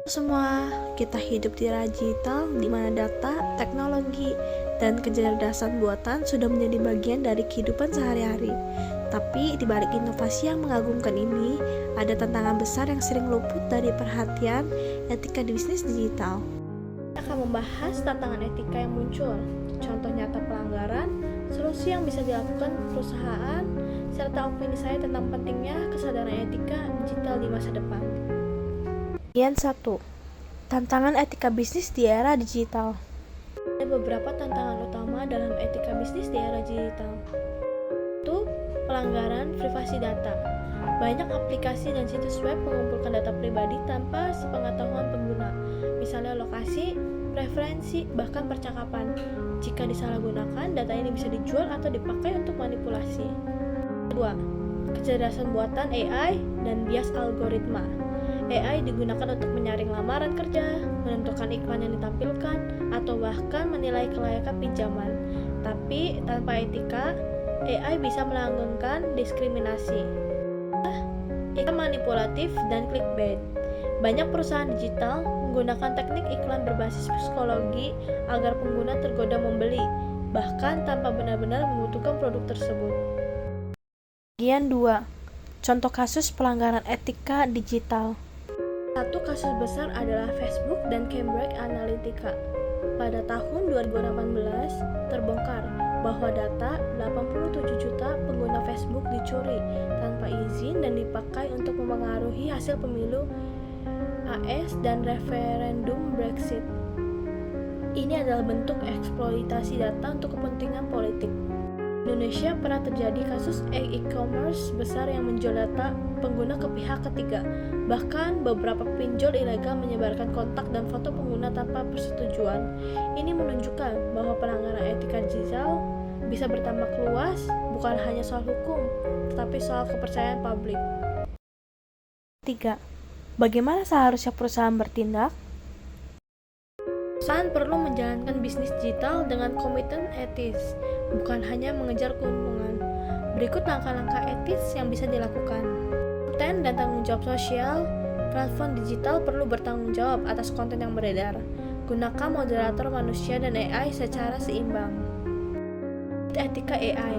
Semua, kita hidup di era digital di mana data, teknologi, dan kecerdasan buatan sudah menjadi bagian dari kehidupan sehari-hari. Tapi di balik inovasi yang mengagumkan ini, ada tantangan besar yang sering luput dari perhatian etika di bisnis digital. Kita akan membahas tantangan etika yang muncul, contoh nyata pelanggaran, solusi yang bisa dilakukan perusahaan, serta opini saya tentang pentingnya kesadaran etika digital di masa depan. Bagian 1. Tantangan etika bisnis di era digital. Ada beberapa tantangan utama dalam etika bisnis di era digital. 1. Pelanggaran privasi data. Banyak aplikasi dan situs web mengumpulkan data pribadi tanpa sepengetahuan pengguna, misalnya lokasi, preferensi, bahkan percakapan. Jika disalahgunakan, data ini bisa dijual atau dipakai untuk manipulasi. 2. Kecerdasan buatan AI dan bias algoritma. AI digunakan untuk menyaring lamaran kerja, menentukan iklan yang ditampilkan, atau bahkan menilai kelayakan pinjaman. Tapi tanpa etika, AI bisa melanggengkan diskriminasi, iklan manipulatif, dan clickbait. Banyak perusahaan digital menggunakan teknik iklan berbasis psikologi agar pengguna tergoda membeli, bahkan tanpa benar-benar membutuhkan produk tersebut. Bagian 2. Contoh kasus pelanggaran etika digital. Satu kasus besar adalah Facebook dan Cambridge Analytica. Pada tahun 2018, terbongkar bahwa data 87 juta pengguna Facebook dicuri tanpa izin dan dipakai untuk memengaruhi hasil pemilu AS dan referendum Brexit. Ini adalah bentuk eksploitasi data untuk kepentingan politik. Indonesia pernah terjadi kasus e-commerce besar yang menjual data pengguna ke pihak ketiga. Bahkan beberapa pinjol ilegal menyebarkan kontak dan foto pengguna tanpa persetujuan. Ini menunjukkan bahwa pelanggaran etika digital bisa berdampak luas, bukan hanya soal hukum, tetapi soal kepercayaan publik. 3. Bagaimana seharusnya perusahaan bertindak? Perusahaan perlu menjalankan bisnis digital dengan komitmen etis, bukan hanya mengejar keuntungan. Berikut langkah-langkah etis yang bisa dilakukan. Konten dan tanggung jawab sosial. Platform digital perlu bertanggung jawab atas konten yang beredar. Gunakan moderator manusia dan AI secara seimbang. Etika AI.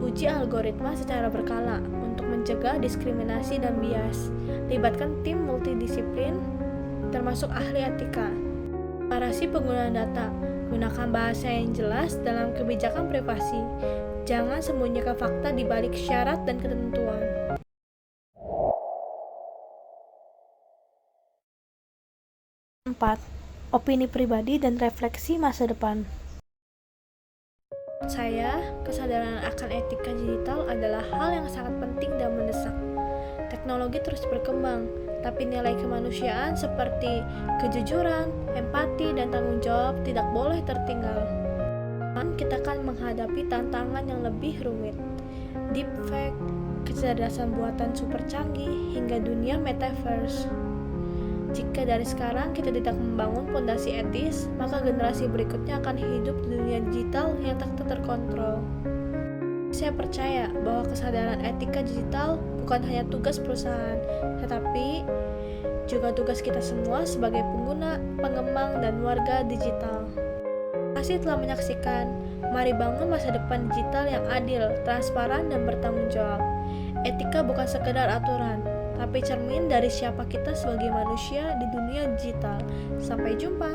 Uji algoritma secara berkala untuk mencegah diskriminasi dan bias. Libatkan tim multidisiplin, termasuk ahli etika. Parasi penggunaan data. Gunakan bahasa yang jelas dalam kebijakan privasi. Jangan sembunyikan fakta di balik syarat dan ketentuan. 4. Opini pribadi dan refleksi masa depan. Menurut saya, kesadaran akan etika digital adalah hal yang sangat penting dan mendesak. Teknologi terus berkembang, tapi nilai kemanusiaan seperti kejujuran, empati, dan tanggung jawab tidak boleh tertinggal. Kita akan menghadapi tantangan yang lebih rumit, deepfake, kecerdasan buatan super canggih, hingga dunia metaverse. Jika dari sekarang kita tidak membangun fondasi etis, maka generasi berikutnya akan hidup di dunia digital yang tak terkontrol. Saya percaya bahwa kesadaran etika digital bukan hanya tugas perusahaan, tetapi juga tugas kita semua sebagai pengguna, pengembang, dan warga digital. Terima kasih telah menyaksikan. Mari bangun masa depan digital yang adil, transparan, dan bertanggung jawab. Etika bukan sekedar aturan, tapi cermin dari siapa kita sebagai manusia di dunia digital. Sampai jumpa.